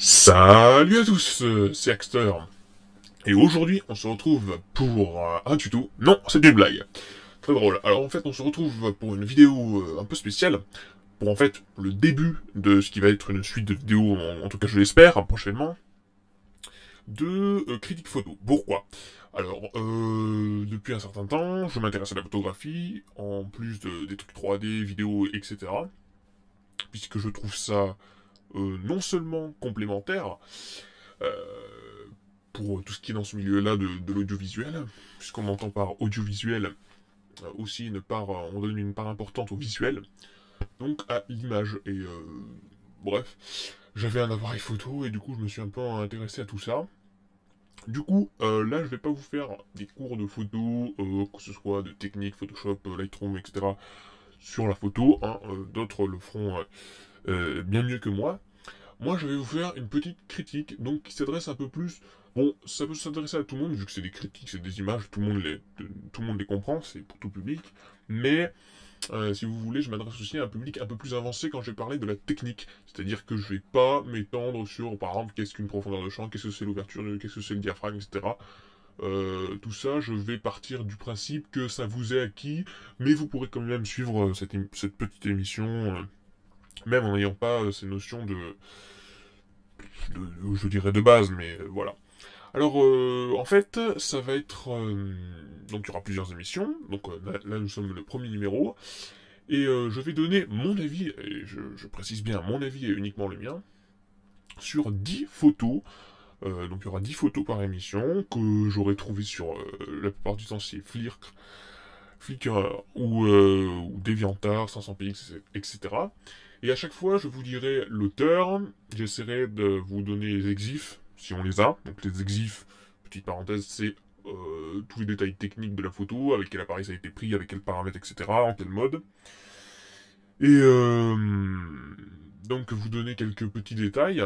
Salut à tous, c'est Axter. Et aujourd'hui, on se retrouve pour un tuto. Non, c'est une blague. Très drôle. Alors en fait, on se retrouve pour une vidéo un peu spéciale. Pour en fait le début de ce qui va être une suite de vidéos, en tout cas je l'espère, prochainement, de critique photo. Pourquoi? Alors, depuis un certain temps, je m'intéresse à la photographie, en plus des trucs 3D, vidéo, etc. Puisque je trouve ça non seulement complémentaire, euh, pour tout ce qui est dans ce milieu-là de l'audiovisuel, puisqu'on entend par audiovisuel aussi une part, on donne une part importante au visuel, donc à l'image. Et bref, j'avais un appareil photo et du coup je me suis un peu intéressé à tout ça. Du coup, là je vais pas vous faire des cours de photo, que ce soit de technique, Photoshop, Lightroom, etc. sur la photo, hein, d'autres le feront bien mieux que moi. Moi, je vais vous faire une petite critique, donc qui s'adresse un peu plus. Bon, ça peut s'adresser à tout le monde, vu que c'est des critiques, c'est des images, tout le monde les comprend, c'est pour tout public. Mais, si vous voulez, je m'adresse aussi à un public un peu plus avancé quand je vais parler de la technique. C'est-à-dire que je vais pas m'étendre sur, par exemple, qu'est-ce qu'une profondeur de champ, qu'est-ce que c'est l'ouverture, qu'est-ce que c'est le diaphragme, etc. Tout ça, je vais partir du principe que ça vous est acquis, mais vous pourrez quand même suivre cette petite émission, même en n'ayant pas ces notions je dirais de base, mais voilà. Alors, en fait, ça va être... donc, il y aura plusieurs émissions. Donc, là, nous sommes le premier numéro. Et je vais donner mon avis, et je précise bien, mon avis est uniquement le mien, sur 10 photos. Donc, il y aura 10 photos par émission, que j'aurai trouvé sur... la plupart du temps, c'est Flickr ou DeviantArt, 500px, etc. Et à chaque fois, je vous dirai l'auteur, j'essaierai de vous donner les exifs, si on les a. Donc les exifs, petite parenthèse, c'est tous les détails techniques de la photo, avec quel appareil ça a été pris, avec quels paramètres, etc., en quel mode. Et donc vous donner quelques petits détails.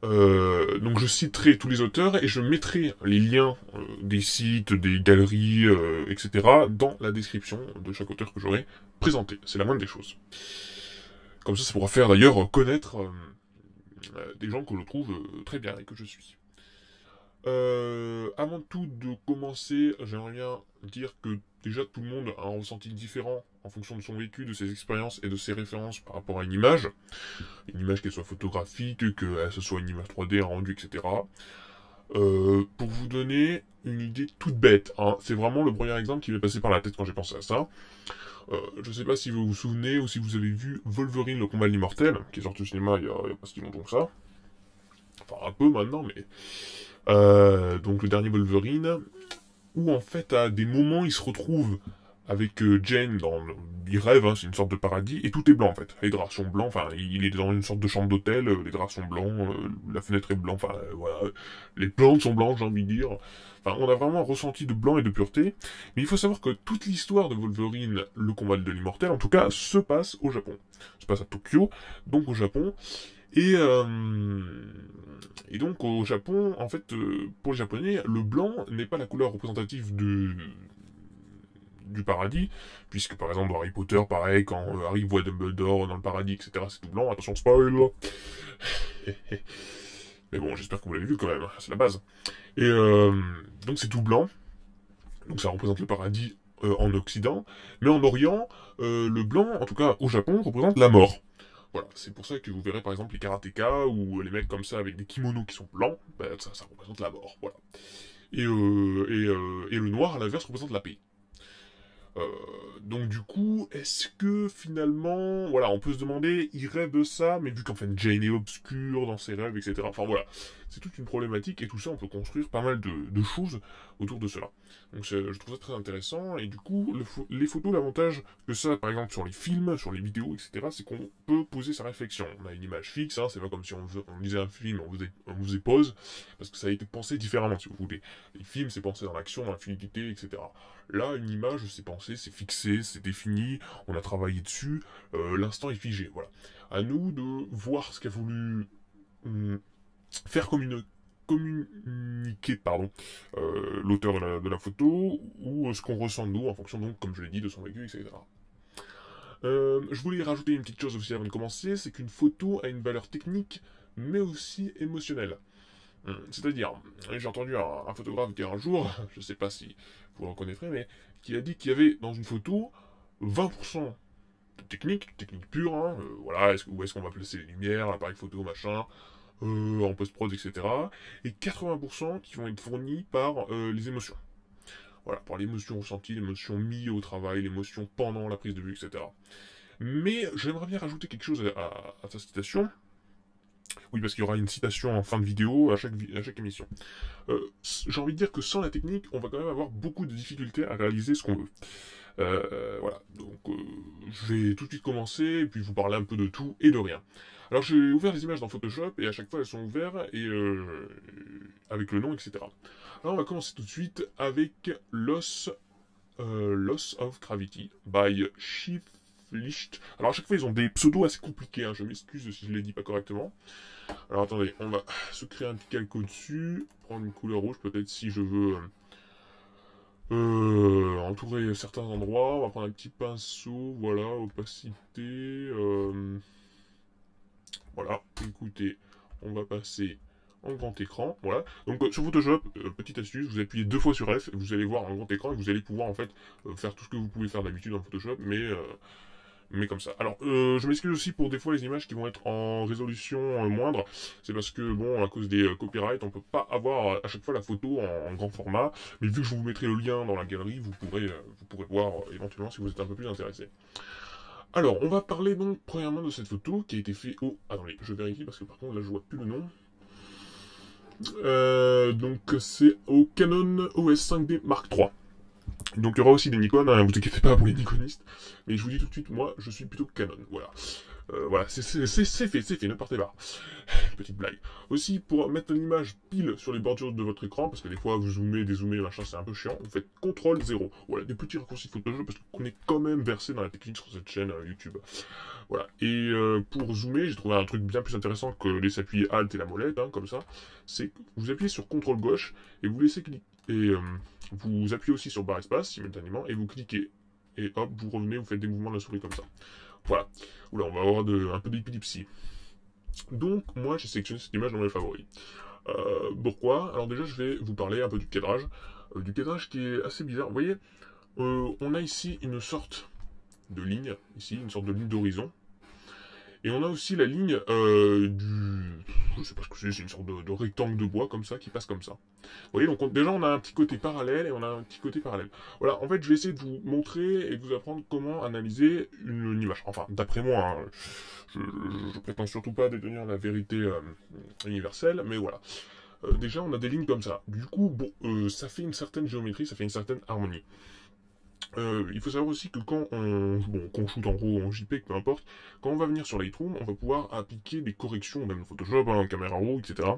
Donc je citerai tous les auteurs et je mettrai les liens des sites, des galeries, etc. dans la description de chaque auteur que j'aurai présenté. C'est la moindre des choses. Comme ça pourra faire d'ailleurs connaître des gens que je trouve très bien et que je suis. Avant tout de commencer, j'aimerais bien dire que déjà tout le monde a un ressenti différent en fonction de son vécu, de ses expériences et de ses références par rapport à une image qu'elle soit photographique, que ce soit une image 3D, un rendu, etc. Pour vous donner une idée toute bête, hein, c'est vraiment le premier exemple qui m'est passé par la tête quand j'ai pensé à ça. Je sais pas si vous vous souvenez ou si vous avez vu Wolverine, le combat de l'immortel, qui est sorti au cinéma il y a pas si longtemps que ça. Enfin, un peu maintenant, mais... donc le dernier Wolverine, où en fait à des moments il se retrouve avec Jane il rêve, hein, c'est une sorte de paradis et tout est blanc en fait. Les draps sont blancs, enfin il est dans une sorte de chambre d'hôtel, les draps sont blancs, la fenêtre est blanche, enfin voilà, les plantes sont blanches j'ai envie de dire. Enfin on a vraiment un ressenti de blanc et de pureté. Mais il faut savoir que toute l'histoire de Wolverine, le combat de l'immortel, en tout cas se passe au Japon, se passe à Tokyo, donc au Japon. Et, euh, et donc au Japon, en fait, pour les Japonais, le blanc n'est pas la couleur représentative du paradis, puisque par exemple dans Harry Potter, pareil, quand Harry voit Dumbledore dans le paradis, etc., c'est tout blanc, attention spoil. Mais bon, j'espère que vous l'avez vu quand même, hein, c'est la base. Et donc c'est tout blanc, donc ça représente le paradis en Occident, mais en Orient, le blanc, en tout cas au Japon, représente la mort. Voilà, c'est pour ça que vous verrez par exemple les karatékas ou les mecs comme ça avec des kimonos qui sont blancs, ben, ça représente la mort, voilà. Et le noir à l'inverse représente la paix. Euh, donc du coup, est-ce que finalement, voilà, on peut se demander, il rêve de ça, mais vu qu'en fait Jane est obscure dans ses rêves, etc. Enfin voilà, c'est toute une problématique et tout ça, on peut construire pas mal de choses autour de cela. Donc je trouve ça très intéressant et du coup, les photos, l'avantage que ça, par exemple sur les films, sur les vidéos, etc., c'est qu'on peut poser sa réflexion. On a une image fixe, hein, c'est pas comme si on lisait un film, on faisait pause, parce que ça a été pensé différemment, si vous voulez. Les films, c'est pensé dans l'action, dans la fluidité, etc. Là, une image, c'est pensé, c'est fixé, c'est défini, on a travaillé dessus, l'instant est figé, voilà. À nous de voir ce qu'a voulu hum, faire communiquer pardon, l'auteur de la photo, ou ce qu'on ressent de nous, en fonction donc, comme je l'ai dit, de son vécu, etc. Je voulais rajouter une petite chose aussi avant de commencer, c'est qu'une photo a une valeur technique, mais aussi émotionnelle. C'est-à-dire, j'ai entendu un photographe dire un jour, je sais pas si vous le reconnaîtrez, mais qui a dit qu'il y avait dans une photo 20% de technique pure, hein, voilà, où est-ce qu'on va placer les lumières, l'appareil photo, machin, en post-prod, etc. Et 80% qui vont être fournis par les émotions. Voilà, par l'émotion ressentie, l'émotion mise au travail, l'émotion pendant la prise de vue, etc. Mais j'aimerais bien rajouter quelque chose à sa citation. Oui, parce qu'il y aura une citation en fin de vidéo à chaque émission. J'ai envie de dire que sans la technique, on va quand même avoir beaucoup de difficultés à réaliser ce qu'on veut. Voilà, donc je vais tout de suite commencer et puis vous parler un peu de tout et de rien. Alors j'ai ouvert les images dans Photoshop et à chaque fois elles sont ouvertes et avec le nom, etc. Alors on va commencer tout de suite avec Loss of Gravity by Shift. Alors à chaque fois ils ont des pseudos assez compliqués, hein, je m'excuse si je les dis pas correctement. Alors attendez, on va se créer un petit calque au-dessus, prendre une couleur rouge peut-être si je veux entourer certains endroits. On va prendre un petit pinceau, voilà, opacité, voilà, écoutez, on va passer en grand écran, voilà. Donc sur Photoshop, petite astuce, vous appuyez 2 fois sur F, et vous allez voir un grand écran, et vous allez pouvoir en fait faire tout ce que vous pouvez faire d'habitude dans Photoshop, mais comme ça. Alors, je m'excuse aussi pour des fois les images qui vont être en résolution moindre. C'est parce que, bon, à cause des copyrights, on peut pas avoir à chaque fois la photo en grand format. Mais vu que je vous mettrai le lien dans la galerie, vous pourrez voir éventuellement si vous êtes un peu plus intéressé. Alors, on va parler donc premièrement de cette photo qui a été faite au... Attendez, je vérifie parce que par contre là je vois plus le nom. Donc c'est au Canon OS 5D Mark III. Donc il y aura aussi des Nikon, hein, vous inquiétez pas pour les Nikonistes. Mais je vous dis tout de suite, moi je suis plutôt Canon, voilà. Voilà, c'est fait, ne partez pas. Petite blague. Aussi, pour mettre l'image pile sur les bordures de votre écran, parce que des fois vous zoomez, dézoomez, machin, c'est un peu chiant, vous faites CTRL 0. Voilà, des petits raccourcis Photoshop, parce qu'on est quand même versé dans la technique sur cette chaîne YouTube. Voilà, et pour zoomer, j'ai trouvé un truc bien plus intéressant que laisser appuyer Alt et la molette, hein, comme ça. C'est que vous appuyez sur CTRL gauche, et vous laissez cliquer, et vous appuyez aussi sur barre espace, simultanément, et vous cliquez. Et hop, vous revenez, vous faites des mouvements de la souris comme ça. Voilà. Oula, on va avoir un peu d'épilepsie. Donc, moi, j'ai sélectionné cette image dans mes favoris. Pourquoi? Alors déjà, je vais vous parler un peu du cadrage. Du cadrage qui est assez bizarre. Vous voyez, on a ici une sorte de ligne, ici, une sorte de ligne d'horizon. Et on a aussi la ligne je sais pas ce que c'est une sorte de rectangle de bois comme ça, qui passe comme ça. Vous voyez, donc déjà on a un petit côté parallèle et on a un petit côté parallèle. Voilà, en fait je vais essayer de vous montrer et de vous apprendre comment analyser une image. Enfin, d'après moi, hein, je prétends surtout pas détenir la vérité universelle, mais voilà. Déjà on a des lignes comme ça. Du coup, bon, ça fait une certaine géométrie, ça fait une certaine harmonie. Il faut savoir aussi que qu'on shoot en RAW, en JPEG, peu importe, quand on va venir sur Lightroom, on va pouvoir appliquer des corrections, même Photoshop, hein, Camera Raw, etc.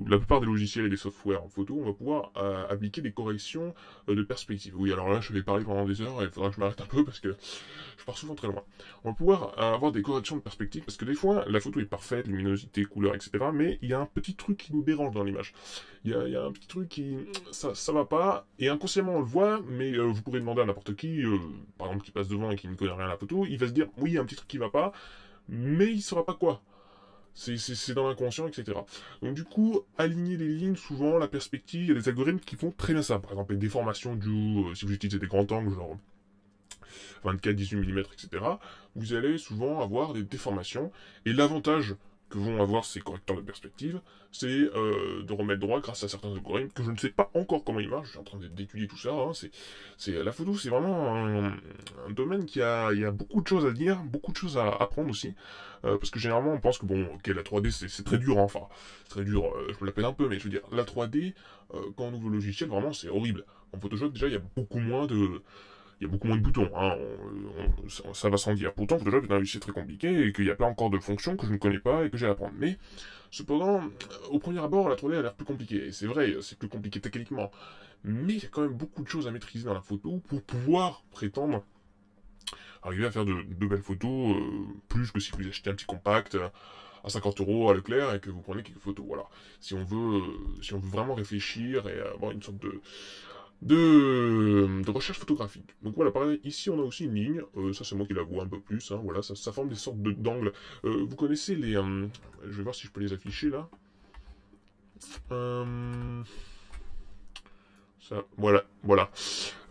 La plupart des logiciels et des softwares en photo, on va pouvoir appliquer des corrections de perspective. Oui, alors là, je vais parler pendant des heures et il faudra que je m'arrête un peu parce que je pars souvent très loin. On va pouvoir avoir des corrections de perspective parce que des fois, la photo est parfaite, luminosité, couleur, etc. Mais il y a un petit truc qui nous dérange dans l'image. Il y a un petit truc qui... ça va pas, et inconsciemment on le voit, mais vous pourrez demander à n'importe qui, par exemple qui passe devant et qui ne connaît rien à la photo, il va se dire, oui, il y a un petit truc qui va pas, mais il saura pas quoi. C'est dans l'inconscient, etc. Donc du coup, aligner les lignes, souvent, la perspective, il y a des algorithmes qui font très bien ça. Par exemple, les déformations si vous utilisez des grands angles, genre 24, 18 mm, etc., vous allez souvent avoir des déformations, et l'avantage que vont avoir ces correcteurs de perspective, c'est de remettre droit grâce à certains algorithmes que je ne sais pas encore comment ils marchent. Je suis en train d'étudier tout ça. Hein. La photo, c'est vraiment un domaine il y a beaucoup de choses à dire, beaucoup de choses à apprendre aussi. Parce que généralement, on pense que bon, ok, la 3D, c'est très dur. Hein. Enfin, c'est très dur. Je me la pèle un peu, mais je veux dire, la 3D, quand on ouvre le logiciel, vraiment, c'est horrible. En Photoshop, déjà, il y a beaucoup moins de boutons, hein, ça va sans dire. Pourtant, Photoshop est un logiciel très compliqué et qu'il y a plein encore de fonctions que je ne connais pas et que j'ai à apprendre. Mais, cependant, au premier abord, la 3D a l'air plus compliquée. Et c'est vrai, c'est plus compliqué techniquement. Mais il y a quand même beaucoup de choses à maîtriser dans la photo pour pouvoir prétendre arriver à faire de belles photos, plus que si vous achetez un petit compact à 50 € à Leclerc et que vous prenez quelques photos. Voilà. Si on veut vraiment réfléchir et avoir une sorte de recherche photographique. Donc voilà, pareil, ici on a aussi une ligne, ça c'est moi qui la vois un peu plus, hein, voilà, ça forme des sortes d'angles. Vous connaissez les... je vais voir si je peux les afficher là. Ça, voilà, voilà.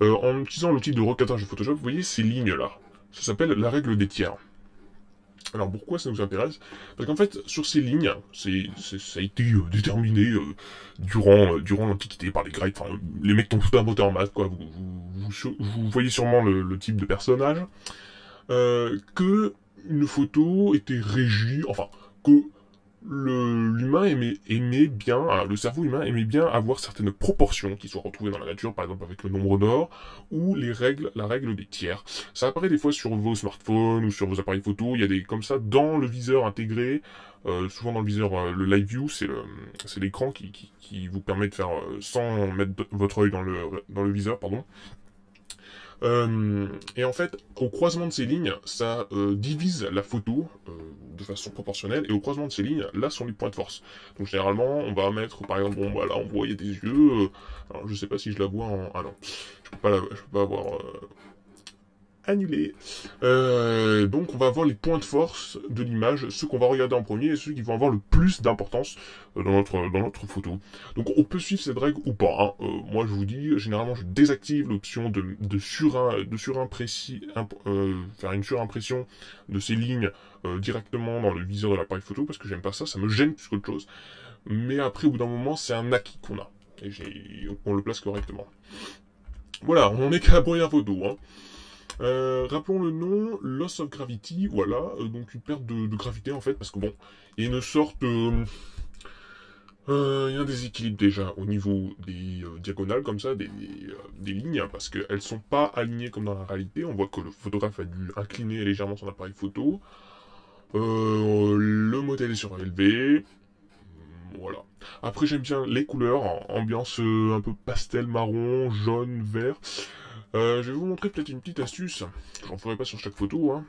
En utilisant l'outil de recadrage de Photoshop, vous voyez ces lignes là. Ça s'appelle la règle des tiers. Alors pourquoi ça nous intéresse? Parce qu'en fait, sur ces lignes, ça a été déterminé durant l'Antiquité par les Grecs. Enfin, les mecs t'ont tout inventé en maths, quoi. Vous voyez sûrement le type de personnage. Que une photo était régie, enfin, que l'humain aimait bien, le cerveau humain aimait bien avoir certaines proportions qui sont retrouvées dans la nature, par exemple avec le nombre d'or, ou la règle des tiers. Ça apparaît des fois sur vos smartphones ou sur vos appareils photo, il y a des comme ça dans le viseur intégré, souvent dans le viseur, le live view, c'est l'écran qui vous permet de faire sans mettre votre œil dans le viseur, pardon. Et en fait, au croisement de ces lignes, ça divise la photo de façon proportionnelle, et au croisement de ces lignes, là sont les points de force. Donc généralement, on va mettre, par exemple, bon, voilà, on voit, il y a des yeux, alors je sais pas si je la vois en... Ah non, je peux pas avoir... annulé. Donc on va avoir les points de force de l'image, ceux qu'on va regarder en premier et ceux qui vont avoir le plus d'importance dans notre photo. Donc on peut suivre cette règle ou pas. Hein. Moi je vous dis, généralement je désactive l'option faire une surimpression de ces lignes directement dans le viseur de l'appareil photo parce que j'aime pas ça, ça me gêne plus qu'autre chose. Mais après au bout d'un moment c'est un acquis qu'on a. Et on le place correctement. Voilà, on est qu'à la première photo. Hein. Rappelons le nom, Loss of Gravity, voilà, donc une perte de gravité en fait, parce que bon, il y a une sorte, il y a un déséquilibre déjà au niveau des diagonales comme ça, des lignes, parce qu'elles sont pas alignées comme dans la réalité, on voit que le photographe a dû incliner légèrement son appareil photo, le modèle est surélevé, voilà. Après j'aime bien les couleurs, ambiance un peu pastel, marron, jaune, vert. Je vais vous montrer peut-être une petite astuce, j'en ferai pas sur chaque photo, hein,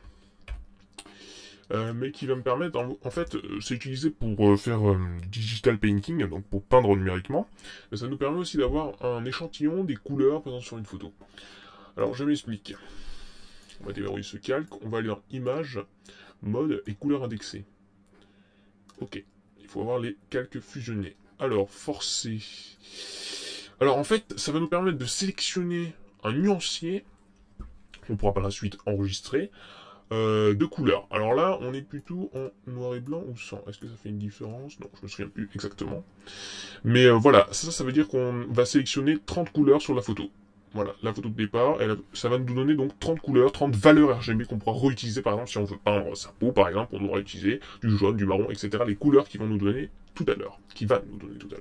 mais qui va me permettre, en fait, c'est utilisé pour faire digital painting, donc pour peindre numériquement, mais ça nous permet aussi d'avoir un échantillon des couleurs présentes sur une photo. Alors je m'explique. On va déverrouiller ce calque, on va aller dans Images, Mode et Couleurs indexées. Ok, il faut avoir les calques fusionnés. Alors, forcer. Alors en fait, ça va nous permettre de sélectionner un nuancier, qu'on pourra par la suite enregistrer, de couleurs. Alors là, on est plutôt en noir et blanc ou sans. Est-ce que ça fait une différence? Non, je me souviens plus exactement. Mais voilà, ça veut dire qu'on va sélectionner 30 couleurs sur la photo. Voilà, la photo de départ, ça va nous donner donc 30 couleurs, 30 valeurs RGB qu'on pourra réutiliser, par exemple, si on veut peindre sa peau, par exemple, on pourra utiliser du jaune, du marron, etc. Les couleurs qui vont nous donner tout à l'heure.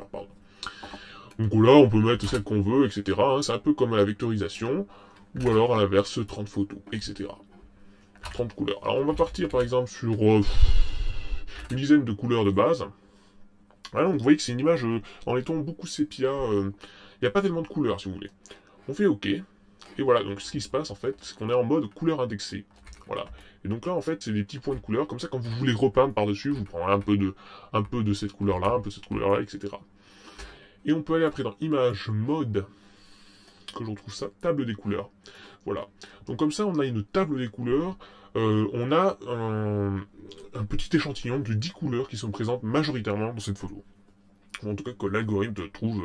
Pardon. Donc là, on peut mettre celle qu'on veut, etc. Hein, c'est un peu comme à la vectorisation, ou alors à l'inverse, 30 photos, etc. 30 couleurs. Alors on va partir par exemple sur une dizaine de couleurs de base. Voilà, donc vous voyez que c'est une image en les tons beaucoup sépia. Il n'y a pas tellement de couleurs si vous voulez. On fait OK. Et voilà, donc ce qui se passe en fait, c'est qu'on est en mode couleur indexée. Voilà. Et donc là en fait, c'est des petits points de couleur. Comme ça, quand vous voulez repeindre par-dessus, vous prenez un peu de cette couleur-là, un peu de cette couleur-là, etc. Et on peut aller après dans Images, Mode, que je retrouve ça, Table des couleurs. Voilà. Donc comme ça, on a une table des couleurs. On a un petit échantillon de 10 couleurs qui sont présentes majoritairement dans cette photo. Ou en tout cas que l'algorithme trouve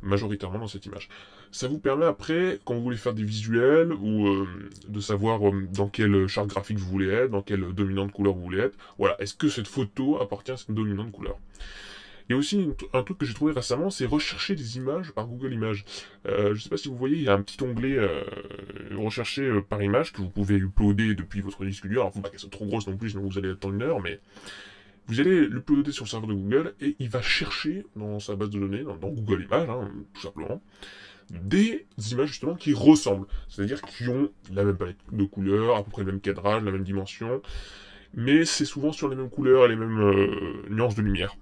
majoritairement dans cette image. Ça vous permet après, quand vous voulez faire des visuels, ou de savoir dans quelle charte graphique vous voulez être, dans quelle dominante couleur vous voulez être. Voilà, est-ce que cette photo appartient à cette dominante couleur? Il y a aussi un truc que j'ai trouvé récemment, c'est rechercher des images par Google Images. Je ne sais pas si vous voyez, il y a un petit onglet rechercher par image que vous pouvez uploader depuis votre disque dur. Alors, faut pas qu'elle soit trop grosse non plus, sinon vous allez attendre une heure, mais vous allez l'uploader sur le serveur de Google et il va chercher dans sa base de données, dans Google Images, hein, tout simplement, des images justement qui ressemblent, c'est-à-dire qui ont la même palette de couleurs, à peu près le même cadrage, la même dimension, mais c'est souvent sur les mêmes couleurs et les mêmes nuances de lumière.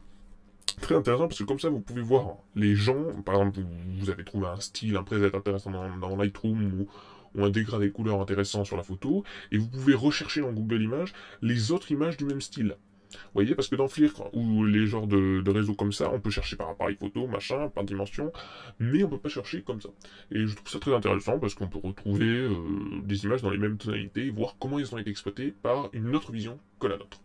Très intéressant parce que comme ça vous pouvez voir les gens, par exemple vous avez trouvé un style, un preset intéressant dans Lightroom ou un dégradé de couleurs intéressant sur la photo, et vous pouvez rechercher dans Google Images les autres images du même style. Vous voyez, parce que dans Flickr, ou les genres de réseaux comme ça, on peut chercher par appareil photo, machin, par dimension, mais on peut pas chercher comme ça. Et je trouve ça très intéressant, parce qu'on peut retrouver des images dans les mêmes tonalités, et voir comment ils ont été exploités par une autre vision que la nôtre.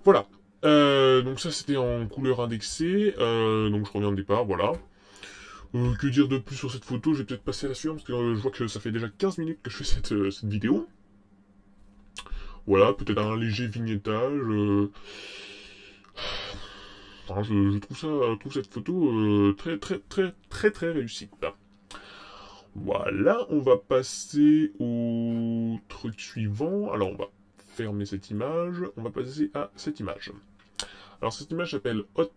Voilà. Donc ça, c'était en couleur indexée, donc je reviens au départ, voilà. Que dire de plus sur cette photo? Je vais peut-être passer à la suivante, parce que je vois que ça fait déjà 15 minutes que je fais cette vidéo. Voilà, peut-être un léger vignettage. Enfin, je trouve cette photo très réussie. Voilà, on va passer au truc suivant. Alors, on va fermer cette image. On va passer à cette image. Alors, cette image s'appelle Hot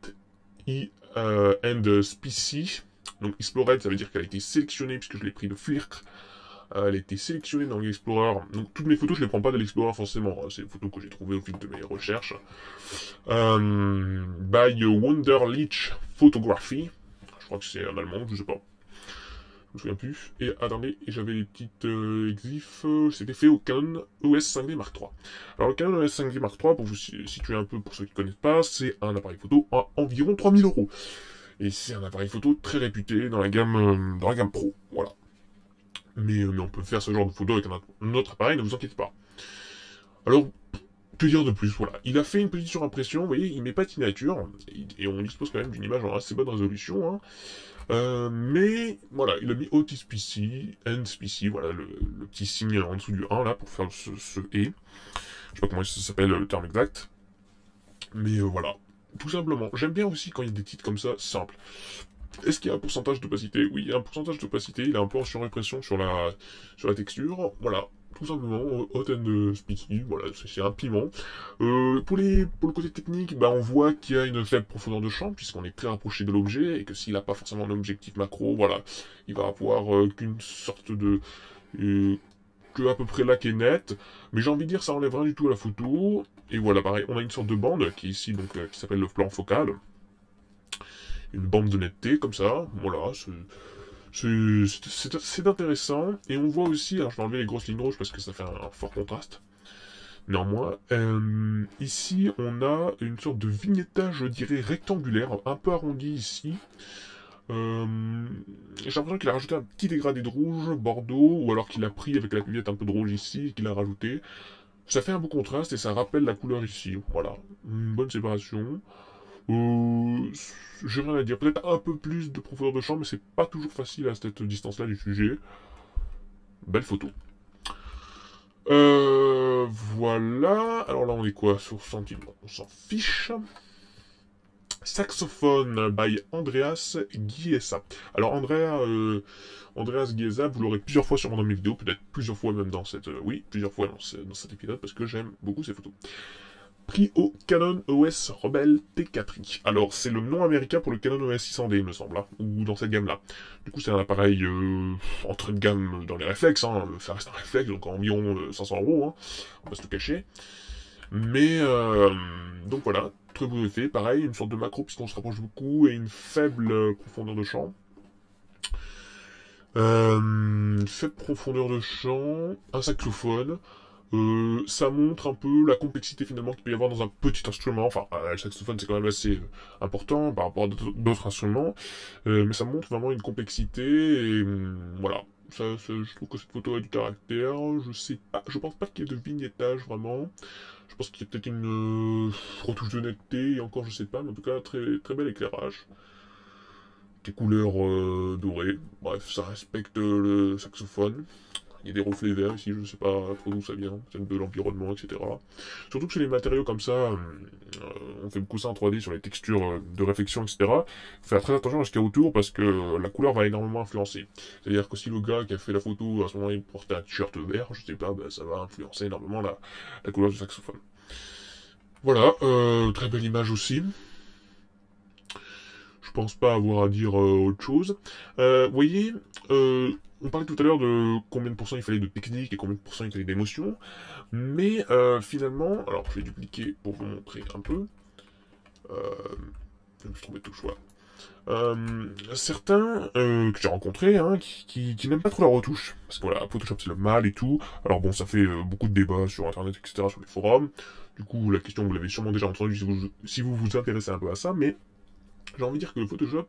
and Spicy. Donc, Explored, ça veut dire qu'elle a été sélectionnée, puisque je l'ai pris de Flickr. Elle a été sélectionnée dans l'Explorer. Donc toutes mes photos, je les prends pas de l'Explorer forcément. C'est des photos que j'ai trouvées au fil de mes recherches. By Wunderlich Photography. Je crois que c'est en allemand, je sais pas. Je me souviens plus. Et attendez, j'avais les petites exifs. C'était fait au Canon EOS 5D Mark III. Alors le Canon EOS 5D Mark III, pour vous situer un peu pour ceux qui ne connaissent pas, c'est un appareil photo à environ 3000 €. Et c'est un appareil photo très réputé dans la gamme pro. Voilà. Mais on peut faire ce genre de photo avec un autre appareil, ne vous inquiétez pas. Alors, que dire de plus? Voilà. Il a fait une petite surimpression, vous voyez, il met pas de signature, et on dispose quand même d'une image en assez bonne résolution, hein. Mais, voilà, il a mis Autispiscy, NSPC, voilà, le petit signe en dessous du 1, là, pour faire ce et. Je sais pas comment ça s'appelle le terme exact. Mais voilà. Tout simplement. J'aime bien aussi quand il y a des titres comme ça, simples. Est-ce qu'il y a un pourcentage d'opacité? Oui, il y a un pourcentage d'opacité, il est un peu en surimpression sur la texture, voilà, tout simplement, hot and spicy, voilà, c'est un piment. Pour le côté technique, bah, on voit qu'il y a une faible profondeur de champ, puisqu'on est très rapproché de l'objet, et que s'il n'a pas forcément un objectif macro, voilà, il va avoir qu'une sorte de... que à peu près là qui est net, mais j'ai envie de dire ça enlève rien du tout à la photo, et voilà, pareil, on a une sorte de bande, qui est ici, donc, qui s'appelle le plan focal, une bande de netteté, comme ça, voilà, c'est intéressant, et on voit aussi, alors je vais enlever les grosses lignes rouges parce que ça fait un fort contraste, néanmoins, ici on a une sorte de vignettage, je dirais, rectangulaire, un peu arrondi ici, j'ai l'impression qu'il a rajouté un petit dégradé de rouge, bordeaux, ou alors qu'il a pris avec la cuvette un peu de rouge ici, et qu'il a rajouté, ça fait un beau contraste, et ça rappelle la couleur ici, voilà, une bonne séparation. J'ai rien à dire. Peut-être un peu plus de profondeur de champ, mais c'est pas toujours facile à cette distance-là du sujet. Belle photo. Voilà. Alors là, on est quoi sur sentiment? On s'en fiche. Saxophone by Andreas Giesa. Alors Andreas Giesa, vous l'aurez plusieurs fois sûrement dans mes vidéos, peut-être plusieurs fois même dans cette... oui, plusieurs fois dans cet épisode, parce que j'aime beaucoup ces photos. Pris au Canon EOS Rebel T4i. Alors, c'est le nom américain pour le Canon EOS 600D, il me semble, hein, ou dans cette gamme-là. Du coup, c'est un appareil entrée de gamme dans les réflexes, hein, ça reste un réflexe, donc environ 500 €, hein, on va se le cacher. Mais, donc voilà, très beau effet, pareil, une sorte de macro puisqu'on se rapproche beaucoup, et une faible profondeur de champ. Faible profondeur de champ, un saxophone. Ça montre un peu la complexité finalement qu'il peut y avoir dans un petit instrument. Enfin, le saxophone c'est quand même assez important par rapport à d'autres instruments, mais ça montre vraiment une complexité, et voilà. Je trouve que cette photo a du caractère. Je sais pas, je pense pas qu'il y ait de vignettage vraiment. Je pense qu'il y a peut-être une retouche de netteté, et encore je sais pas, mais en tout cas très bel éclairage. Des couleurs dorées. Bref, ça respecte le saxophone. Il y a des reflets verts ici, je sais pas trop d'où ça vient, peut-être de l'environnement, etc. Surtout que chez les matériaux comme ça, on fait beaucoup ça en 3D sur les textures de réflexion, etc. Il faut faire très attention à ce qu'il y a autour, parce que la couleur va énormément influencer. C'est-à-dire que si le gars qui a fait la photo, à ce moment-là, il portait un t-shirt vert, je sais pas, bah, ça va influencer énormément la couleur du saxophone. Voilà, très belle image aussi. Je pense pas avoir à dire autre chose. Vous voyez, on parlait tout à l'heure de combien de pourcents il fallait de technique et combien de pourcents il fallait d'émotion, mais finalement, alors je vais dupliquer pour vous montrer un peu. Je me suis trompé de touche, voilà. certains que j'ai rencontrés hein, qui n'aiment pas trop la retouche. Parce que voilà, Photoshop c'est le mal et tout. Alors bon, ça fait beaucoup de débats sur internet, etc., sur les forums. Du coup, la question, vous l'avez sûrement déjà entendue si vous vous intéressez un peu à ça, mais j'ai envie de dire que le Photoshop,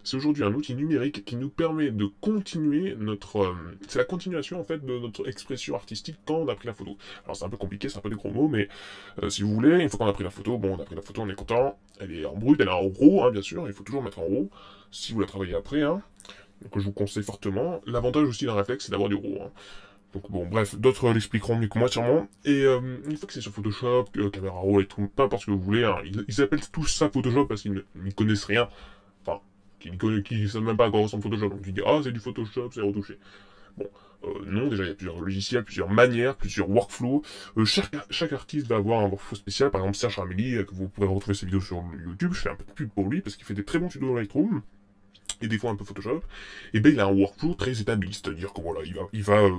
c'est aujourd'hui un outil numérique qui nous permet de continuer notre... c'est la continuation, en fait, de notre expression artistique quand on a pris la photo. Alors, c'est un peu compliqué, c'est un peu des gros mots, mais si vous voulez, une fois qu'on a pris la photo, bon, on a pris la photo, on est content. Elle est en brut, elle est en RAW, hein, bien sûr, il faut toujours mettre en RAW, si vous la travaillez après, hein. Donc, je vous conseille fortement. L'avantage aussi d'un réflexe, c'est d'avoir du RAW, hein. Donc bon, bref, d'autres l'expliqueront mieux que moi sûrement. Et une fois que c'est sur Photoshop, Camera Raw et tout, peu importe ce que vous voulez, hein, ils appellent tous ça Photoshop parce qu'ils n'y connaissent rien. Enfin, qui savent même pas à quoi ressemble Photoshop. Donc ils disent ah c'est du Photoshop, c'est retouché. Bon, non, déjà il y a plusieurs logiciels, plusieurs manières, plusieurs workflows. Chaque artiste va avoir un workflow spécial. Par exemple Serge Ramelli, que vous pourrez retrouver ses vidéos sur YouTube. Je fais un peu de pub pour lui parce qu'il fait des très bons tutos dans Lightroom et des fois un peu Photoshop, et ben il a un workflow très établi, c'est-à-dire que voilà, il va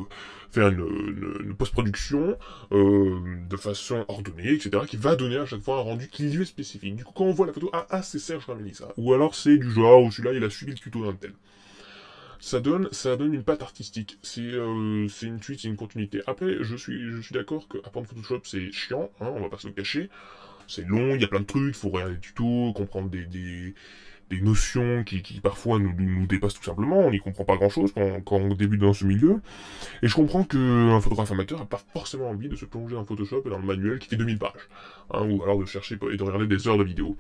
faire une post-production de façon ordonnée, etc., qui va donner à chaque fois un rendu qui lui est spécifique. Du coup, quand on voit la photo, c'est Serge Ramelli ça, ou alors c'est du genre, ou celui-là, il a suivi le tuto d'un tel. Ça donne une patte artistique. C'est une suite, c'est une continuité. Après, je suis d'accord que apprendre Photoshop, c'est chiant, hein, on va pas se le cacher. C'est long, il y a plein de trucs, il faut regarder des tutos, comprendre des notions qui parfois nous dépassent tout simplement, on n'y comprend pas grand chose quand on débute dans ce milieu. Et je comprends qu'un photographe amateur n'a pas forcément envie de se plonger dans Photoshop et dans le manuel qui fait 2000 pages, hein, ou alors de chercher et de regarder des heures de vidéo.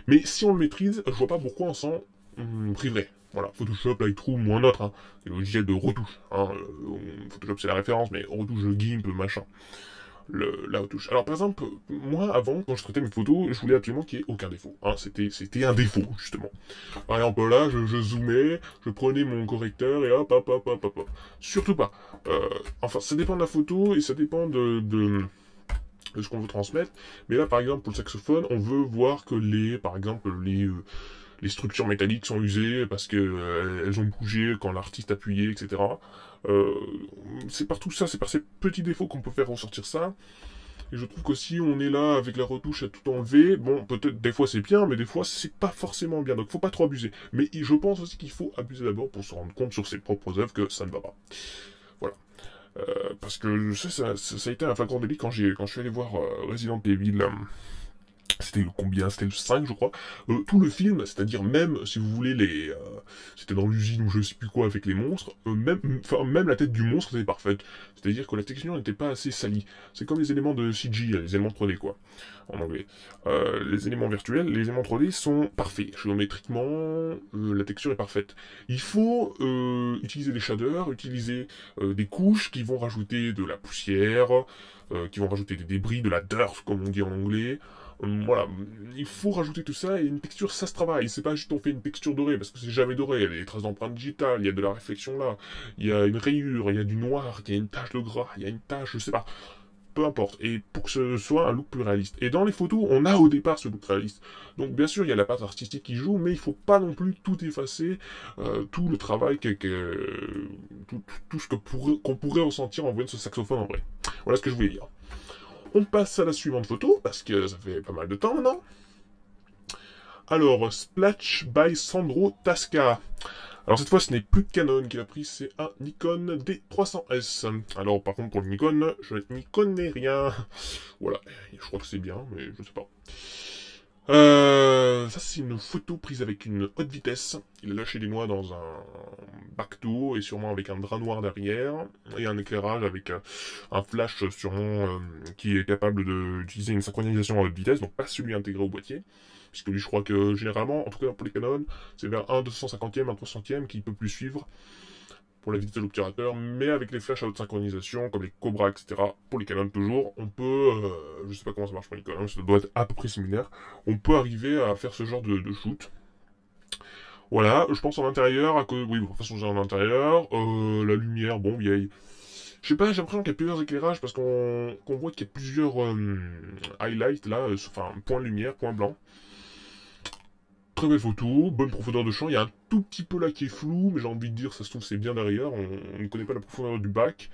Mais si on le maîtrise, je vois pas pourquoi on s'en priverait. Voilà, Photoshop, Lightroom ou un autre, hein, des logiciels de retouche. Hein, Photoshop c'est la référence, mais retouche de GIMP, machin. La retouche. Alors par exemple, moi avant, quand je traitais mes photos, je voulais absolument qu'il n'y ait aucun défaut. Hein, c'était un défaut, justement. Par exemple là, je zoomais, je prenais mon correcteur et hop. Surtout pas. Enfin, ça dépend de la photo et ça dépend de ce qu'on veut transmettre. Mais là, par exemple, pour le saxophone, on veut voir que par exemple, les structures métalliques sont usées parce que elles ont bougé quand l'artiste appuyait, etc. Euh, c'est par tout ça, c'est par ces petits défauts qu'on peut faire ressortir ça. Et je trouve qu'aussi on est là avec la retouche à tout enlever. Bon, peut-être des fois c'est bien, mais des fois c'est pas forcément bien. Donc faut pas trop abuser. Mais je pense aussi qu'il faut abuser d'abord pour se rendre compte sur ses propres œuvres que ça ne va pas. Voilà. Parce que je sais, ça a été un flagrant délit quand je suis allé voir Resident Evil. C'était le combien? C'était le 5, je crois. Tout le film, c'est-à-dire même, si vous voulez, c'était dans l'usine ou je sais plus quoi avec les monstres, même la tête du monstre était parfaite. C'est-à-dire que la texture n'était pas assez salie. C'est comme les éléments de CG, les éléments 3D, quoi, en anglais. Les éléments virtuels, les éléments 3D sont parfaits. Géométriquement, la texture est parfaite. Il faut utiliser des shaders, utiliser des couches qui vont rajouter de la poussière, qui vont rajouter des débris, de la dirt, comme on dit en anglais. Voilà, il faut rajouter tout ça, et une texture, ça se travaille. C'est pas juste on fait une texture dorée, parce que c'est jamais doré. Il y a des traces d'empreinte digitale, il y a de la réflexion là, il y a une rayure, il y a du noir, il y a une tache de gras, il y a une tache, je sais pas. Peu importe. Et pour que ce soit un look plus réaliste. Et dans les photos, on a au départ ce look réaliste. Donc bien sûr, il y a la part artistique qui joue, mais il faut pas non plus tout effacer, tout le travail, tout ce qu'on pourrait ressentir en voyant ce saxophone en vrai. Voilà ce que je voulais dire. On passe à la suivante photo, parce que ça fait pas mal de temps maintenant. Alors, Splash by Sandro Tasca. Alors cette fois, ce n'est plus Canon qui l'a pris, c'est un Nikon D300S. Alors par contre, pour le Nikon, je n'y connais rien. Voilà, je crois que c'est bien, mais je sais pas. Ça c'est une photo prise avec une haute vitesse. Il est lâché des noix dans un bac d'eau et sûrement avec un drap noir derrière et un éclairage avec un flash sûrement qui est capable d'utiliser une synchronisation à haute vitesse, donc pas celui intégré au boîtier. Puisque lui je crois que généralement, en tout cas pour les Canon, c'est vers un 250e, un 300e qui peut plus suivre pour la vitesse de l'obturateur, mais avec les flashs à haute synchronisation, comme les Cobra, etc., pour les Canon toujours, on peut, je sais pas comment ça marche pour les Canon, ça doit être à peu près similaire, on peut arriver à faire ce genre de shoot. Voilà, je pense en intérieur, oui, bon, de toute façon j'ai en intérieur, la lumière, bon, je sais pas, j'ai l'impression qu'il y a plusieurs éclairages, parce qu'on voit qu'il y a plusieurs highlights, là, enfin, point de lumière, point blanc. Très belle photo, bonne profondeur de champ, il y a un tout petit peu là qui est flou, mais j'ai envie de dire, ça se trouve c'est bien derrière, on ne connaît pas la profondeur du bac.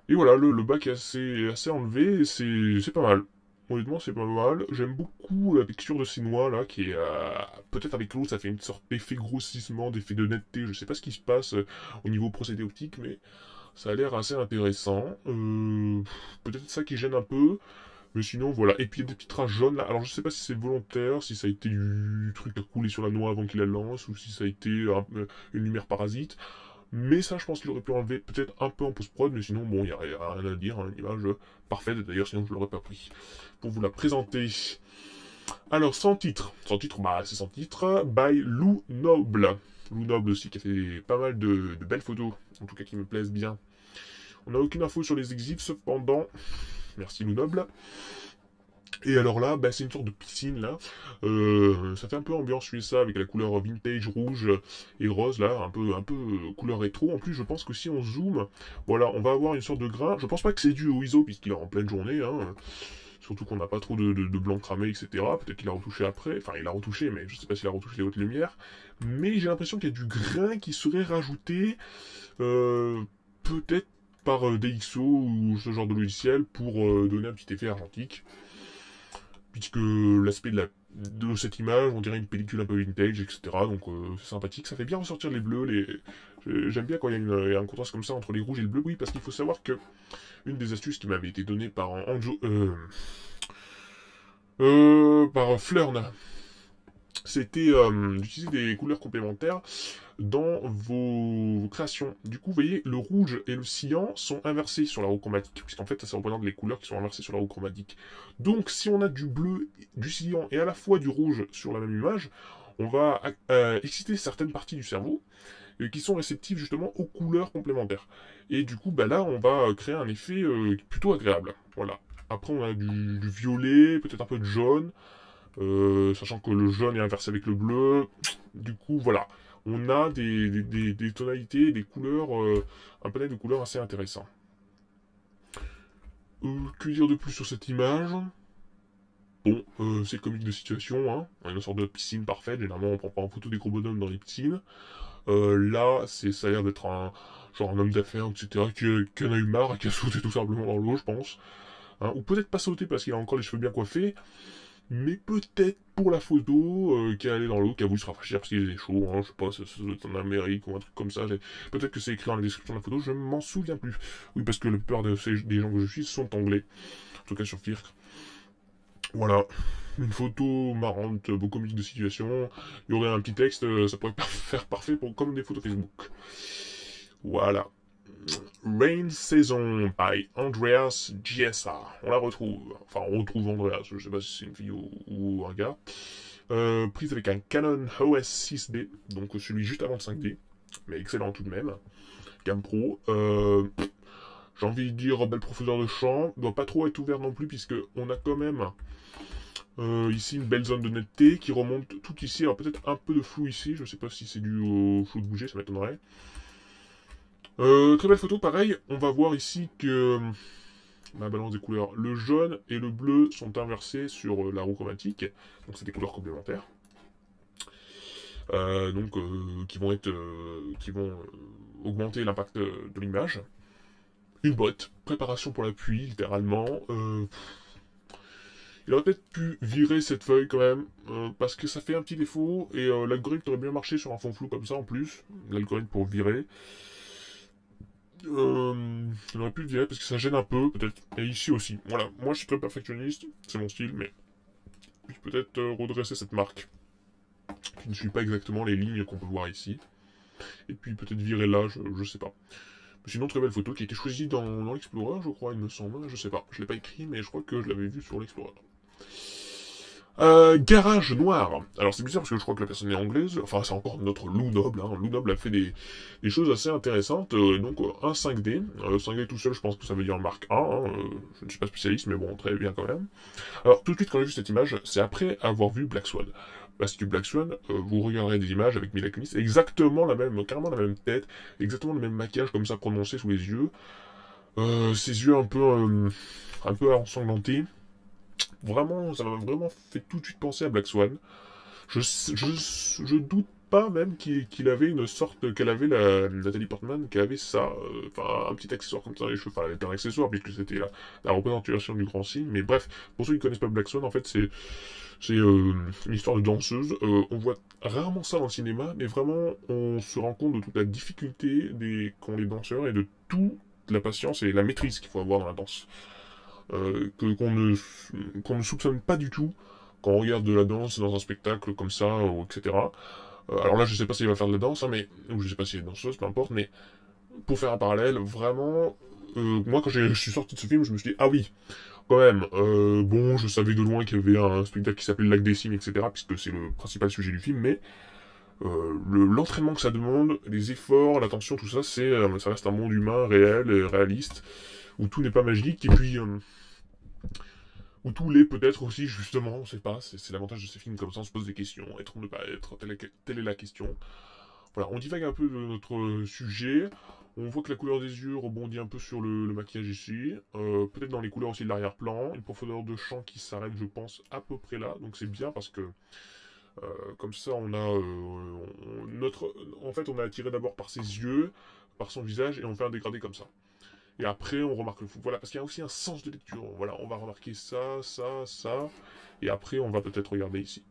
Et voilà, le bac est assez enlevé, et c'est pas mal. honnêtement c'est pas mal. J'aime beaucoup la texture de ces noix là, qui est peut-être avec l'eau ça fait une sorte d'effet grossissement, d'effet de netteté, je sais pas ce qui se passe au niveau procédé optique, mais ça a l'air assez intéressant. Peut-être ça qui gêne un peu. Mais sinon, voilà. Et puis, il y a des petites traces jaunes, là. Alors, je sais pas si c'est volontaire, si ça a été du truc à couler sur la noix avant qu'il la lance, ou si ça a été une lumière parasite. Mais ça, je pense qu'il aurait pu enlever peut-être un peu en post-prod, mais sinon, bon, il n'y a rien à dire, hein, une image parfaite, d'ailleurs, sinon je l'aurais pas pris. Pour vous la présenter. Alors, sans titre. Sans titre, bah, c'est sans titre. By Lou Noble. Lou Noble aussi, qui a fait pas mal de belles photos, en tout cas qui me plaisent bien. On n'a aucune info sur les exits, cependant. Merci Lou Noble. Et alors là, bah, c'est une sorte de piscine là. Ça fait un peu ambiance USA avec la couleur vintage rouge et rose là, un peu couleur rétro. En plus, je pense que si on zoome, voilà, on va avoir une sorte de grain. Je pense pas que c'est dû au ISO puisqu'il est en pleine journée. Hein. Surtout qu'on n'a pas trop de blanc cramé, etc. Peut-être qu'il a retouché après. Enfin, il a retouché, mais je sais pas s'il a retouché les hautes lumières. Mais j'ai l'impression qu'il y a du grain qui serait rajouté. Peut-être par DxO ou ce genre de logiciel pour donner un petit effet argentique. Puisque l'aspect de cette image, on dirait une pellicule un peu vintage, etc. Donc c'est sympathique, ça fait bien ressortir les bleus. J'aime bien quand il y a un contraste comme ça entre les rouges et le bleu, oui, parce qu'il faut savoir que une des astuces qui m'avait été donnée par par Fleurna, c'était d'utiliser des couleurs complémentaires dans vos créations. Du coup, vous voyez, le rouge et le cyan sont inversés sur la roue chromatique, puisqu'en fait, ça représente les couleurs qui sont inversées sur la roue chromatique. Donc, si on a du bleu, du cyan et à la fois du rouge sur la même image, on va exciter certaines parties du cerveau qui sont réceptives justement aux couleurs complémentaires. Et du coup, bah là, on va créer un effet plutôt agréable. Voilà. Après, on a du violet, peut-être un peu de jaune, sachant que le jaune est inversé avec le bleu. Du coup, voilà. On a des tonalités, des couleurs, un panel de couleurs assez intéressant. Que dire de plus sur cette image? Bon, c'est comique de situation, hein. On a une sorte de piscine parfaite. Généralement, on prend pas en photo des gros bonhommes dans les piscines. Là, ça a l'air d'être un homme d'affaires, etc., qui en a eu marre et qui a sauté tout simplement dans l'eau, je pense. Hein. Ou peut-être pas sauté parce qu'il a encore les cheveux bien coiffés. Mais peut-être pour la photo, qui est allé dans l'eau, qui a voulu se rafraîchir parce qu'il faisait chaud, hein, je sais pas, ça doit être en Amérique ou un truc comme ça. Peut-être que c'est écrit dans la description de la photo, je m'en souviens plus. Oui, parce que la plupart des gens que je suis sont anglais, en tout cas sur Firk. Voilà, une photo marrante, beau comique de situation, il y aurait un petit texte, ça pourrait faire parfait comme des photos Facebook. Voilà. Rain Season by Andreas Giesa. On la retrouve. Enfin, on retrouve Andreas. Je sais pas si c'est une fille ou un gars. Prise avec un Canon EOS 6D. Donc celui juste avant le 5D. Mais excellent tout de même. Cam Pro. J'ai envie de dire belle profondeur de champ. Doit pas trop être ouvert non plus puisque on a quand même ici une belle zone de netteté qui remonte tout ici. Alors peut-être un peu de flou ici. Je sais pas si c'est dû au flou de bouger. Ça m'étonnerait. Très belle photo, pareil, on va voir ici que la balance des couleurs, le jaune et le bleu sont inversés sur la roue chromatique, donc c'est des couleurs complémentaires, qui vont augmenter l'impact de l'image. Une botte, préparation pour la pluie, littéralement. Il aurait peut-être pu virer cette feuille quand même, parce que ça fait un petit défaut, et l'algorithme aurait bien marché sur un fond flou comme ça en plus, l'algorithme pour virer. On aurait pu le virer parce que ça gêne un peu, peut-être. Et ici aussi. Voilà, moi je suis très perfectionniste, c'est mon style, mais puis peut-être redresser cette marque qui ne suit pas exactement les lignes qu'on peut voir ici. Et puis peut-être virer là, je sais pas. Sinon, très belle photo qui a été choisie dans l'Explorer, je crois, il me semble. Je sais pas, je l'ai pas écrit, mais je crois que je l'avais vu sur l'Explorer. Garage noir. Alors c'est bizarre parce que je crois que la personne est anglaise. Enfin c'est encore notre Lou Noble. Hein. Lou Noble a fait des choses assez intéressantes. Donc un 5D. 5D tout seul je pense que ça veut dire Mark 1. Hein. Je ne suis pas spécialiste mais bon très bien quand même. Alors tout de suite quand j'ai vu cette image c'est après avoir vu Black Swan. Parce que Black Swan, vous regarderez des images avec Mila Kunis, carrément la même tête, exactement le même maquillage comme ça prononcé sous les yeux. Ses yeux un peu ensanglantés. Vraiment, ça m'a vraiment fait tout de suite penser à Black Swan. Je doute pas même qu'il avait une sorte, qu'elle avait Nathalie Portman, qu'elle avait ça, enfin un petit accessoire comme ça dans les cheveux, enfin elle était un accessoire puisque c'était la représentation du grand signe, mais bref, pour ceux qui connaissent pas Black Swan, en fait c'est une histoire de danseuse, on voit rarement ça dans le cinéma, mais vraiment on se rend compte de toute la difficulté qu'ont les danseurs et de toute la patience et la maîtrise qu'il faut avoir dans la danse. Qu'on ne soupçonne pas du tout quand on regarde de la danse dans un spectacle comme ça, etc. Alors là, je sais pas s'il va faire de la danse, hein, mais ou je sais pas s'il est danseuse, peu importe, mais pour faire un parallèle, vraiment, moi quand je suis sorti de ce film, je me suis dit, ah oui, quand même, bon, je savais de loin qu'il y avait un spectacle qui s'appelait Le Lac des Cygnes, etc., puisque c'est le principal sujet du film, mais l'entraînement que ça demande, les efforts, l'attention, tout ça, ça reste un monde humain, réel, et réaliste, où tout n'est pas magique, et puis où tout l'est peut-être aussi, justement, on sait pas, c'est l'avantage de ces films comme ça, on se pose des questions, être ou ne pas être, telle est la question. Voilà, on divague un peu de notre sujet, on voit que la couleur des yeux rebondit un peu sur le maquillage ici, peut-être dans les couleurs aussi de l'arrière-plan, une profondeur de champ qui s'arrête, je pense, à peu près là, donc c'est bien parce que comme ça, on a en fait, on est attiré d'abord par ses yeux, par son visage, et on fait un dégradé comme ça. Et après, on remarque le fou. Voilà, parce qu'il y a aussi un sens de lecture. Voilà, on va remarquer ça, ça, ça. Et après, on va peut-être regarder ici.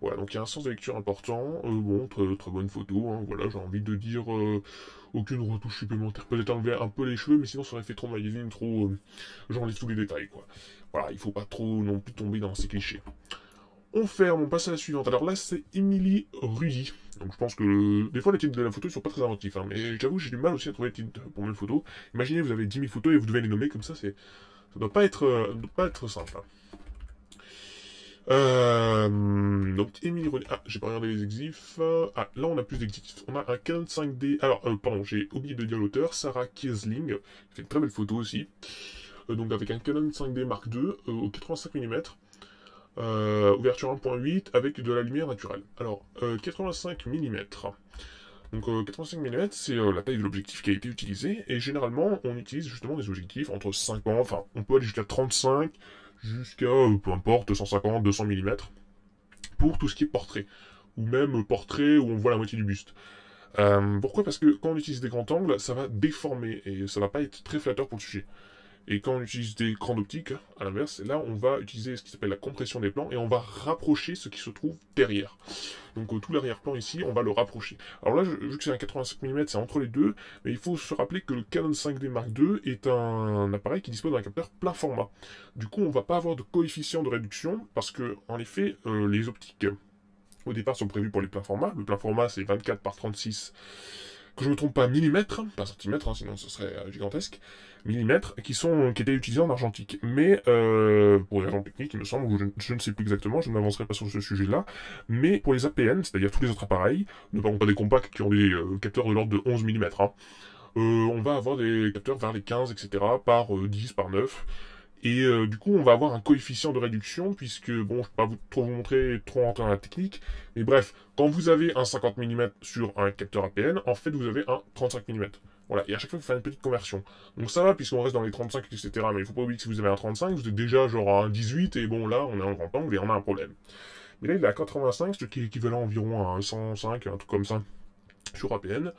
Voilà, donc il y a un sens de lecture important. Bon, très bonne photo. Hein, voilà, j'ai envie de dire aucune retouche supplémentaire. Peut-être enlever un peu les cheveux, mais sinon ça aurait fait trop magazine, trop. J'enlève tous les détails, quoi. Voilà, il faut pas trop non plus tomber dans ces clichés. On ferme, on passe à la suivante. Alors là, c'est Émilie Rudy. Donc je pense que des fois les titres de la photo ils sont pas très inventifs, hein, mais j'avoue j'ai du mal aussi à trouver les titres pour mes photos. Imaginez vous avez 10 000 photos et vous devez les nommer comme ça, ça doit pas être simple. Hein. Donc Émilie Rudy. Ah, j'ai pas regardé les exifs. Ah, là on a plus d'exifs. On a un Canon 5D. Alors, pardon, j'ai oublié de dire l'auteur, Sarah Kiesling, qui fait une très belle photo aussi. Donc avec un Canon 5D Mark II au 85 mm. Ouverture 1.8 avec de la lumière naturelle. Alors, 85 mm. Donc 85 mm, c'est la taille de l'objectif qui a été utilisé, et généralement, on utilise justement des objectifs entre 50, enfin, on peut aller jusqu'à 35, jusqu'à, peu importe, 150, 200 mm, pour tout ce qui est portrait, ou même portrait où on voit la moitié du buste. Pourquoi? Parce que quand on utilise des grands angles, ça va déformer, et ça va pas être très flatteur pour le sujet. Et quand on utilise des grandes optiques, à l'inverse, là on va utiliser ce qui s'appelle la compression des plans et on va rapprocher ce qui se trouve derrière. Donc tout l'arrière-plan ici, on va le rapprocher. Alors là, vu que c'est un 85 mm, c'est entre les deux, mais il faut se rappeler que le Canon 5D Mark II est un appareil qui dispose d'un capteur plein format. Du coup, on va pas avoir de coefficient de réduction parce que, en effet, les optiques au départ sont prévues pour les pleins formats. Le plein format, c'est 24 par 36. Que je ne me trompe pas, millimètres, pas centimètres, hein, sinon ce serait gigantesque, millimètres, qui étaient utilisés en argentique. Mais, pour des raisons techniques, il me semble, ou je ne sais plus exactement, je ne m'avancerai pas sur ce sujet-là, mais pour les APN, c'est-à-dire tous les autres appareils, ne parlons pas des compacts qui ont des capteurs de l'ordre de 11 mm, hein, on va avoir des capteurs vers les 15, etc., par 10, par 9, et du coup, on va avoir un coefficient de réduction, puisque, bon, je ne vais pas trop vous montrer, trop rentrer dans la technique, mais bref, quand vous avez un 50 mm sur un capteur APN, en fait, vous avez un 35 mm. Voilà, et à chaque fois, vous faites une petite conversion. Donc ça va, puisqu'on reste dans les 35, etc., mais il ne faut pas oublier que si vous avez un 35, vous êtes déjà genre à un 18, et bon, là, on est en grand angle, et on a un problème. Mais là, il est à 85, ce qui est équivalent environ à un 105, un truc comme ça, sur APN,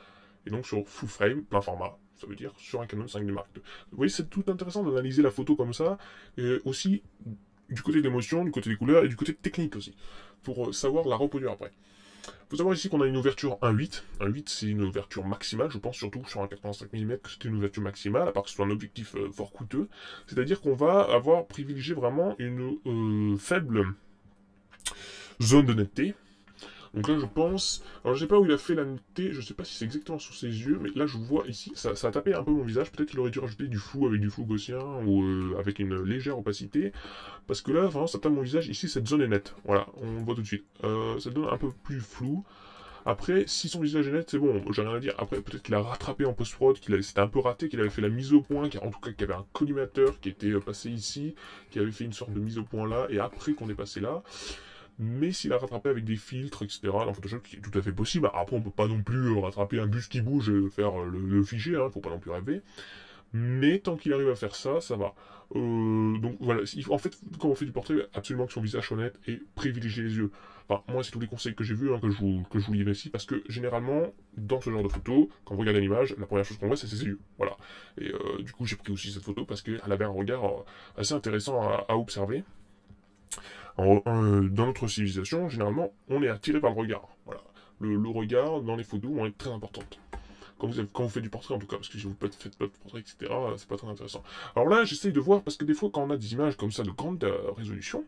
et donc sur full frame, plein format. Ça veut dire sur un Canon 5D Mark II. Vous voyez, c'est tout intéressant d'analyser la photo comme ça, et aussi du côté de l'émotion, du côté des couleurs, et du côté technique aussi, pour savoir la reproduire après. Il faut savoir ici qu'on a une ouverture 1.8. 1.8, c'est une ouverture maximale, je pense surtout sur un 85 mm que c'est une ouverture maximale, à part que ce soit un objectif fort coûteux. C'est-à-dire qu'on va avoir privilégié vraiment une faible zone de netteté. Donc là, je pense... Alors, je sais pas où il a fait la netteté, je sais pas si c'est exactement sur ses yeux, mais là, je vois ici, ça a tapé un peu mon visage. Peut-être qu'il aurait dû rajouter du flou avec du flou gaussien, ou avec une légère opacité. Parce que là, vraiment, ça tape mon visage. Ici, cette zone est nette. Voilà, on le voit tout de suite. Ça donne un peu plus flou. Après, si son visage est net, c'est bon, j'ai rien à dire. Après, peut-être qu'il a rattrapé en post-prod, c'était un peu raté, qu'il avait fait la mise au point, en tout cas qu'il y avait un collimateur qui était passé ici, qui avait fait une sorte de mise au point là, et après qu'on est passé là. Mais s'il a rattrapé avec des filtres, etc., dans Photoshop, qui est tout à fait possible. Après, on peut pas non plus rattraper un bus qui bouge et faire le fichier, hein, faut pas non plus rêver. Mais tant qu'il arrive à faire ça, ça va. Donc voilà, en fait, quand on fait du portrait, absolument que son visage soit honnête et privilégier les yeux. Enfin, moi, c'est tous les conseils que j'ai vus, hein, que je vous livre ici, parce que généralement, dans ce genre de photo, quand vous regardez l'image, la première chose qu'on voit, c'est ses yeux. Voilà. Et du coup, j'ai pris aussi cette photo parce qu'elle avait un regard assez intéressant à observer. Dans notre civilisation, généralement, on est attiré par le regard. Voilà. Le regard dans les photos vont être très importantes. Quand vous faites du portrait en tout cas, parce que si vous faites pas de portrait, etc., c'est pas très intéressant. Alors là, j'essaye de voir, parce que des fois, quand on a des images comme ça de grande résolution,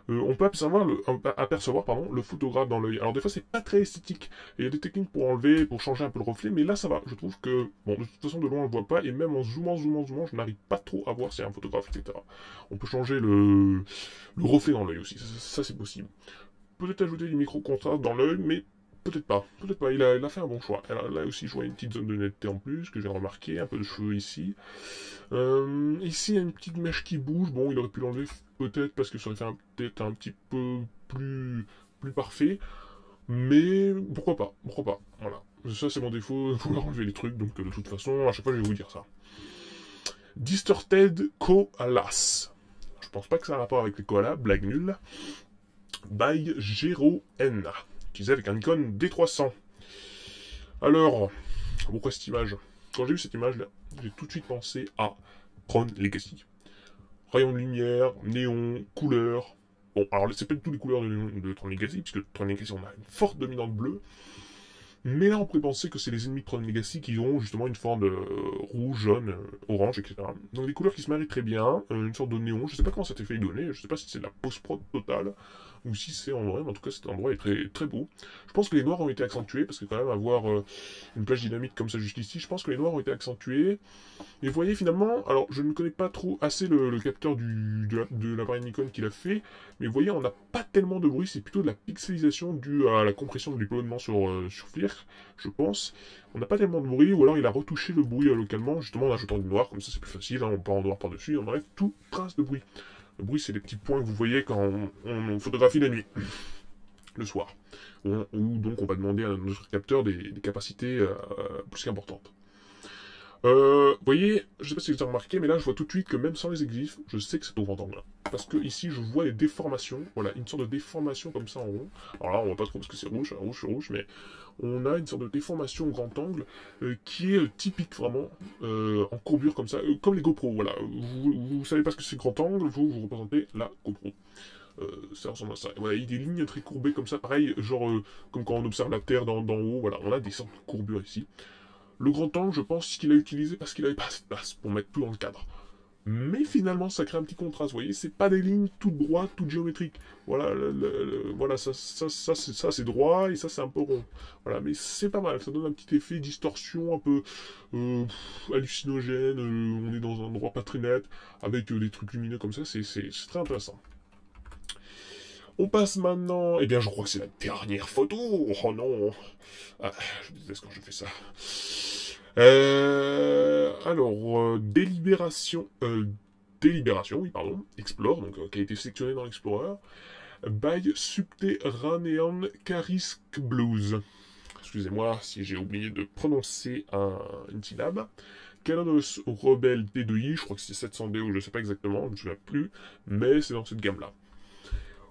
on peut apercevoir le photographe dans l'œil. Alors des fois, c'est pas très esthétique. Et il y a des techniques pour enlever, pour changer un peu le reflet, mais là, ça va. Je trouve que, bon, de toute façon, de loin, on le voit pas, et même en zoomant, je n'arrive pas trop à voir si c'est un photographe, etc. On peut changer le reflet dans l'œil aussi, ça c'est possible. Peut-être ajouter du micro-contraste dans l'œil, mais peut-être pas. Peut-être pas. Il a fait un bon choix. Alors, là aussi, je vois une petite zone de netteté en plus, que j'ai remarqué. Un peu de cheveux ici. Ici, il y a une petite mèche qui bouge. Bon, il aurait pu l'enlever peut-être parce que ça aurait fait peut-être un petit peu plus parfait. Mais pourquoi pas. Pourquoi pas. Voilà. Ça, c'est mon défaut, vouloir enlever les trucs. Donc, de toute façon, à chaque fois, je vais vous dire ça. Distorted Koalas. Je pense pas que ça a un rapport avec les koalas. Blague nulle. By Gero N, utilisé avec un Nikon D300. Alors, pourquoi cette image? Quand j'ai vu cette image-là, j'ai tout de suite pensé à Tron Legacy. Rayon de lumière, néon, couleur. Bon, alors c'est pas du tout les couleurs de Tron Legacy, puisque Tron Legacy, on a une forte dominante bleue. Mais là, on pourrait penser que c'est les ennemis de Tron Legacy qui ont justement une forme de rouge, jaune, orange, etc. Donc des couleurs qui se marient très bien, une sorte de néon. Je sais pas comment ça t'est fait donner, je sais pas si c'est de la post-prod totale, ou si c'est en vrai, mais en tout cas cet endroit est très, très beau. Je pense que les noirs ont été accentués, parce que quand même avoir une plage dynamique comme ça juste ici, je pense que les noirs ont été accentués. Et vous voyez finalement, alors je ne connais pas trop assez le capteur de l'appareil Nikon qu'il a fait, mais vous voyez on n'a pas tellement de bruit, c'est plutôt de la pixelisation due à la compression de déploiement sur FLIR, je pense. On n'a pas tellement de bruit, ou alors il a retouché le bruit localement, justement en ajoutant du noir, comme ça c'est plus facile, hein, on part en noir par-dessus, on enlève toute trace de bruit. Le bruit c'est les petits points que vous voyez quand on photographie la nuit, le soir. Ou donc on va demander à notre capteur des capacités plus qu'importantes. Vous voyez, je sais pas si vous avez remarqué, mais là je vois tout de suite que même sans les exifs, je sais que c'est au grand angle. Parce que ici je vois les déformations, voilà, une sorte de déformation comme ça en rond. Alors là on voit pas trop parce que c'est rouge, rouge sur rouge, mais on a une sorte de déformation au grand angle qui est typique vraiment, en courbure comme ça, comme les GoPro, voilà. Vous savez pas ce que c'est grand angle, vous représentez la GoPro. Ça ressemble à ça. Voilà, il y a des lignes très courbées comme ça, pareil, genre comme quand on observe la Terre d'en haut, voilà, on a des sortes de courbures ici. Le grand angle, je pense qu'il a utilisé parce qu'il avait pas assez de place pour mettre tout dans le cadre. Mais finalement, ça crée un petit contraste, vous voyez, c'est pas des lignes toutes droites, toutes géométriques. Voilà, voilà ça c'est droit et ça c'est un peu rond. Voilà, mais c'est pas mal, ça donne un petit effet distorsion un peu hallucinogène, on est dans un endroit pas très net, avec des trucs lumineux comme ça, c'est très intéressant. On passe maintenant... Eh bien, je crois que c'est la dernière photo. Oh non. Ah, je déteste quand je fais ça. Délibération, oui, pardon. Explore, donc qui a été sélectionné dans l'Explorer. By Subterranean Karisk Blues. Excusez-moi si j'ai oublié de prononcer une syllabe. Canados Rebel T2i, je crois que c'est 700D ou je sais pas exactement, je ne me souviens plus, mais c'est dans cette gamme-là.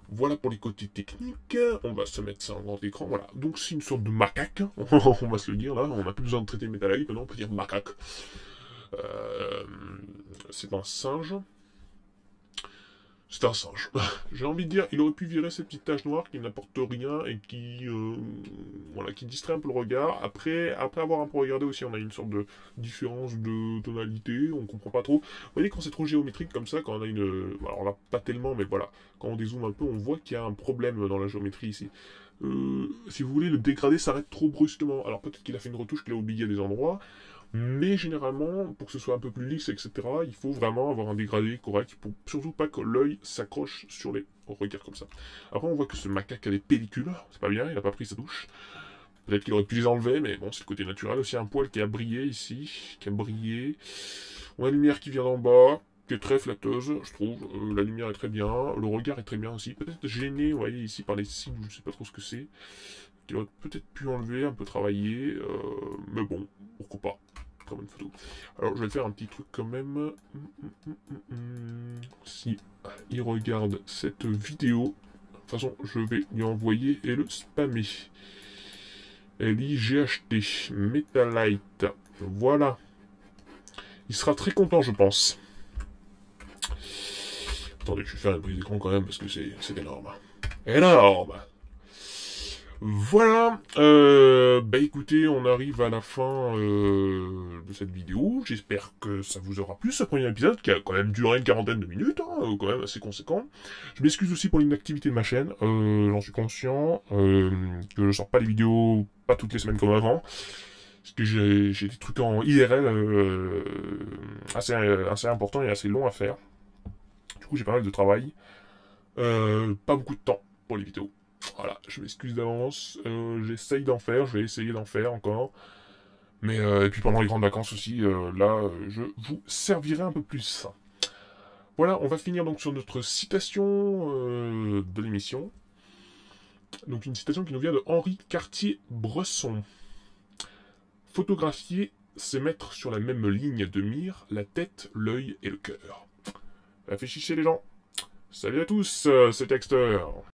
Voilà pour les côtés techniques, on va se mettre ça en grand écran, voilà. Donc c'est une sorte de macaque, on va se le dire là, on n'a plus besoin de traiter métallique, maintenant on peut dire macaque. C'est un singe. C'est un singe. J'ai envie de dire, il aurait pu virer ces petites taches noires qui n'apportent rien et voilà, qui distraient un peu le regard. Après avoir un peu regardé aussi, on a une sorte de différence de tonalité, on comprend pas trop. Vous voyez, quand c'est trop géométrique comme ça, quand on a une... Alors là, pas tellement, mais voilà. Quand on dézoome un peu, on voit qu'il y a un problème dans la géométrie ici. Si vous voulez, le dégradé s'arrête trop brusquement. Alors peut-être qu'il a fait une retouche qu'il a oublié à des endroits. Mais généralement, pour que ce soit un peu plus lisse, etc., il faut vraiment avoir un dégradé correct, pour surtout pas que l'œil s'accroche sur les regards comme ça. Après, on voit que ce macaque a des pellicules, c'est pas bien, il a pas pris sa douche. Peut-être qu'il aurait pu les enlever, mais bon, c'est le côté naturel. Aussi un poil qui a brillé ici, qui a brillé. On a une lumière qui vient d'en bas, qui est très flatteuse, je trouve. La lumière est très bien, le regard est très bien aussi. Peut-être gêné, vous voyez, ici par les cils, je sais pas trop ce que c'est. Qu'il aurait peut-être pu enlever, un peu travailler, mais bon, pourquoi pas. très bonne photo. Alors, je vais faire un petit truc quand même. Si il regarde cette vidéo, de toute façon, je vais lui envoyer et le spammer. LIGHT, Metalite, voilà. Il sera très content, je pense. Attendez, je vais faire une prise d'écran quand même, parce que c'est énorme. Énorme! Voilà, bah écoutez, on arrive à la fin de cette vidéo. J'espère que ça vous aura plu, ce premier épisode, qui a quand même duré une quarantaine de minutes, hein, quand même assez conséquent. Je m'excuse aussi pour l'inactivité de ma chaîne, j'en suis conscient, que je sors pas les vidéos, pas toutes les semaines comme avant, parce que j'ai des trucs en IRL assez importants et assez longs à faire. Du coup, j'ai pas mal de travail, pas beaucoup de temps pour les vidéos. Voilà, je m'excuse d'avance, j'essaye d'en faire, je vais essayer d'en faire encore. Mais, et puis pendant les grandes vacances aussi, je vous servirai un peu plus. Voilà, on va finir donc sur notre citation de l'émission. Donc une citation qui nous vient de Henri Cartier-Bresson. Photographier, c'est mettre sur la même ligne de mire la tête, l'œil et le cœur. Réfléchissez les gens. Salut à tous, c'est Dexter.